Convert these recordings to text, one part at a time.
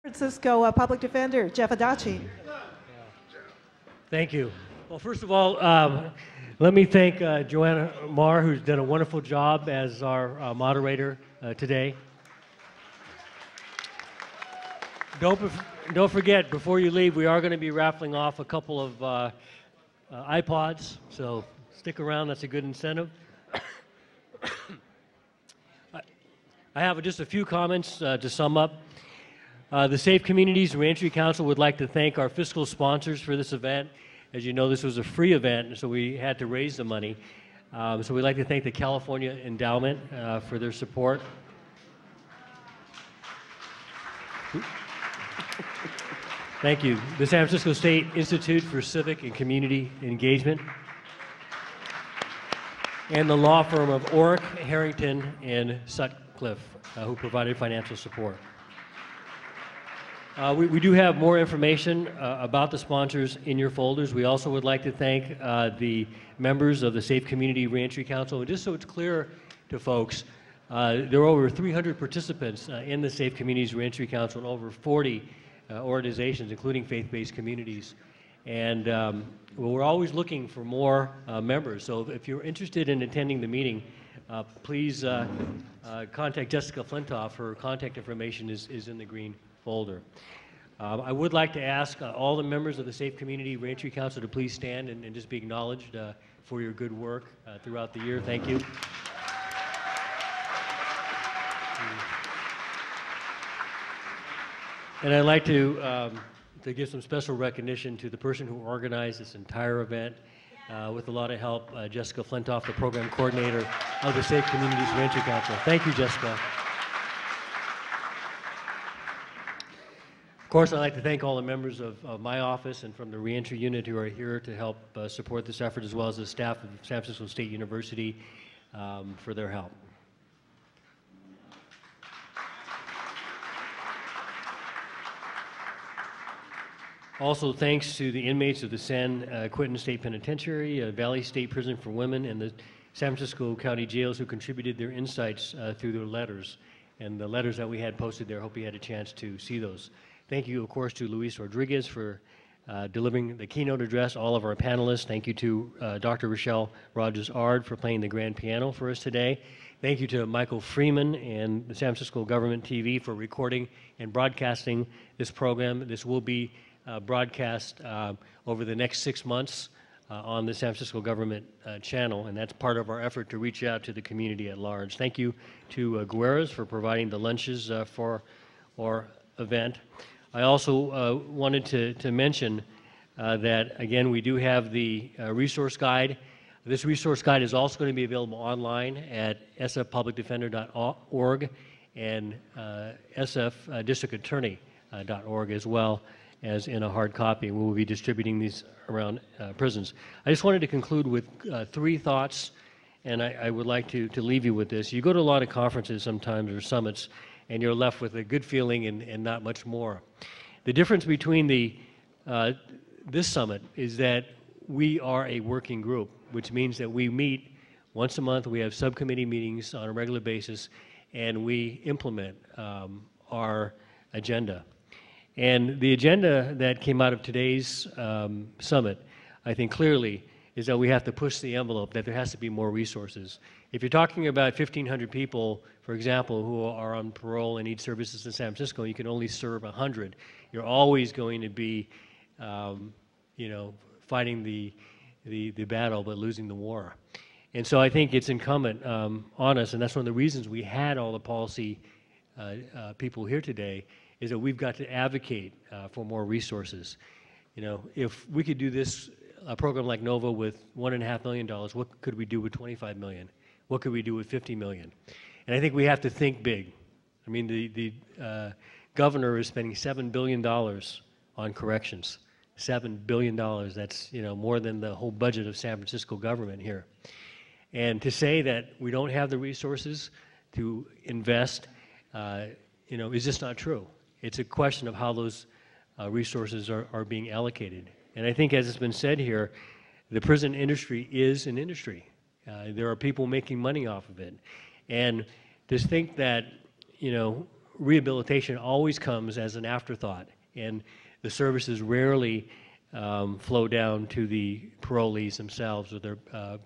Francisco Public Defender, Jeff Adachi. Thank you. Well, first of all, let me thank Joanna Marr, who's done a wonderful job as our moderator today. Don't forget, before you leave, we are going to be raffling off a couple of iPods, so stick around. That's a good incentive. I have just a few comments to sum up. The Safe Communities Reentry Council would like to thank our fiscal sponsors for this event. As you know, this was a free event, so we had to raise the money. So we'd like to thank the California Endowment for their support. Thank you. The San Francisco State Institute for Civic and Community Engagement. And the law firm of Orrick, Harrington, and Sutcliffe, who provided financial support. We do have more information about the sponsors in your folders. We also would like to thank the members of the Safe Community Reentry Council. And just so it's clear to folks, there are over 300 participants in the Safe Communities Reentry Council and over 40 organizations, including faith-based communities. And well, we're always looking for more members. So if you're interested in attending the meeting, please contact Jessica Flintoff. Her contact information is in the green folder. I would like to ask all the members of the Safe Community Reentry Council to please stand and just be acknowledged for your good work throughout the year. Thank you. And I'd like to give some special recognition to the person who organized this entire event with a lot of help, Jessica Flintoff, the program coordinator of the Safe Communities Reentry Council. Thank you, Jessica. Of course, I'd like to thank all the members of my office and from the Reentry Unit who are here to help support this effort, as well as the staff of San Francisco State University for their help. Also, thanks to the inmates of the San Quentin State Penitentiary, Valley State Prison for Women, and the San Francisco County Jails who contributed their insights through their letters. And the letters that we had posted there, I hope you had a chance to see those. Thank you, of course, to Luis Rodriguez for delivering the keynote address, all of our panelists. Thank you to Dr. Rochelle Rogers-Ard for playing the grand piano for us today. Thank you to Michael Freeman and the San Francisco Government TV for recording and broadcasting this program. This will be broadcast over the next 6 months on the San Francisco Government channel, and that's part of our effort to reach out to the community at large. Thank you to Guerra's for providing the lunches for our event. I also wanted to mention that, again, we do have the resource guide. This resource guide is also going to be available online at sfpublicdefender.org and sfdistrictattorney.org as well as in a hard copy. We will be distributing these around prisons. I just wanted to conclude with 3 thoughts, and I would like to leave you with this. You go to a lot of conferences sometimes or summits, and you're left with a good feeling and not much more. The difference between this summit is that we are a working group, which means that we meet once a month. We have subcommittee meetings on a regular basis, and we implement our agenda. And the agenda that came out of today's summit, I think clearly, is that we have to push the envelope, that there has to be more resources. If you're talking about 1,500 people, for example, who are on parole and need services in San Francisco, you can only serve 100. You're always going to be, you know, fighting the battle but losing the war. And so I think it's incumbent on us, and that's one of the reasons we had all the policy people here today, is that we've got to advocate for more resources. You know, if we could do this, a program like NOVA with $1.5 million, what could we do with $25 million? What could we do with $50 million? And I think we have to think big. I mean, the governor is spending $7 billion on corrections. $7 billion, that's, you know, more than the whole budget of San Francisco government here. And to say that we don't have the resources to invest, you know, is just not true. It's a question of how those resources are being allocated. And I think, as it's been said here, the prison industry is an industry. There are people making money off of it. And to think that, you know, rehabilitation always comes as an afterthought, and the services rarely flow down to the parolees themselves or their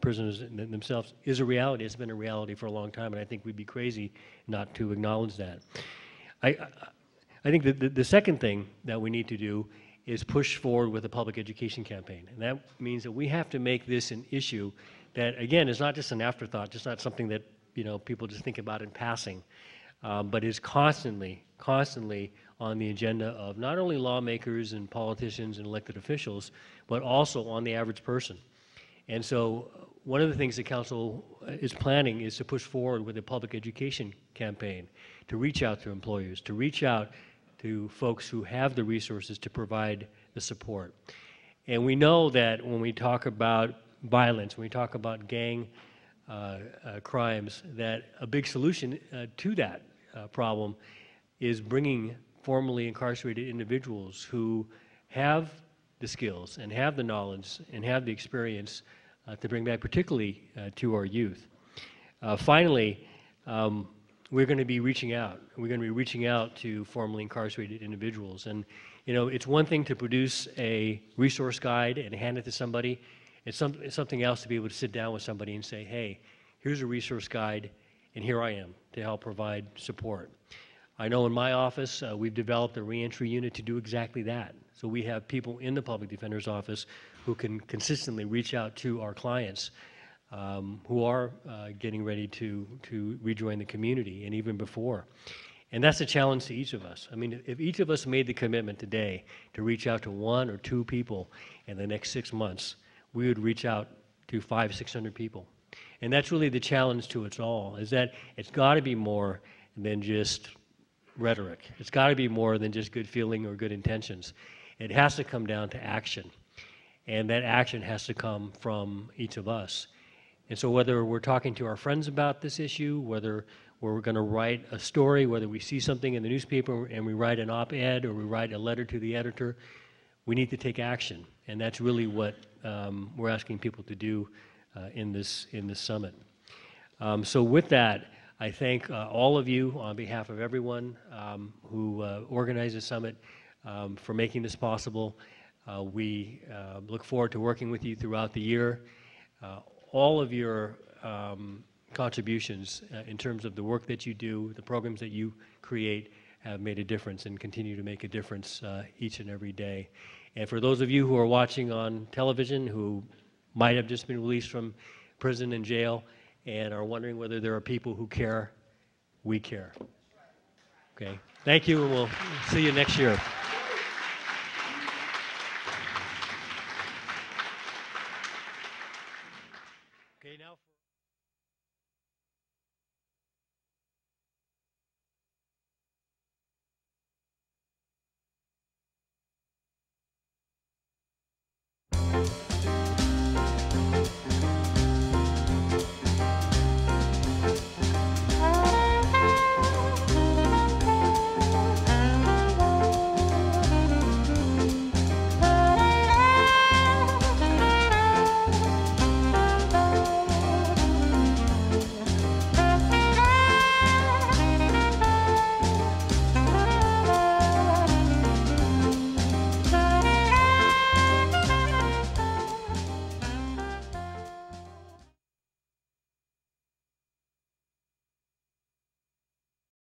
prisoners themselves. Is a reality. It's been a reality for a long time, and I think we'd be crazy not to acknowledge that. I think that the second thing that we need to do is push forward with a public education campaign, and that means that we have to make this an issue that, again, is not just an afterthought, just not something that people just think about in passing, but is constantly on the agenda of not only lawmakers and politicians and elected officials, but also on the average person. And so one of the things the council is planning is to push forward with a public education campaign to reach out to employers, to reach out to folks who have the resources to provide the support. And we know that when we talk about violence, when we talk about gang crimes, that a big solution to that problem is bringing formerly incarcerated individuals who have the skills and have the knowledge and have the experience to bring back, particularly to our youth. Finally, we're going to be reaching out. We're going to be reaching out to formerly incarcerated individuals. And, it's one thing to produce a resource guide and hand it to somebody. It's something else to be able to sit down with somebody and say, hey, here's a resource guide, and here I am to help provide support. I know in my office, we've developed a reentry unit to do exactly that. So we have people in the public defender's office who can consistently reach out to our clients who are getting ready to rejoin the community, and even before. And that's a challenge to each of us. I mean, if each of us made the commitment today to reach out to 1 or 2 people in the next 6 months, we would reach out to 500, 600 people. And that's really the challenge to it all, is that it's got to be more than just rhetoric. It's got to be more than just good feeling or good intentions. It has to come down to action. And that action has to come from each of us. And so whether we're talking to our friends about this issue, whether we're going to write a story, whether we see something in the newspaper and we write an op-ed or we write a letter to the editor, we need to take action. And that's really what we're asking people to do in this summit. So with that, I thank all of you on behalf of everyone who organized the summit for making this possible. We look forward to working with you throughout the year. All of your contributions in terms of the work that you do, the programs that you create, have made a difference and continue to make a difference each and every day. And for those of you who are watching on television who might have just been released from prison and jail and are wondering whether there are people who care, we care. Okay. Thank you, and we'll see you next year.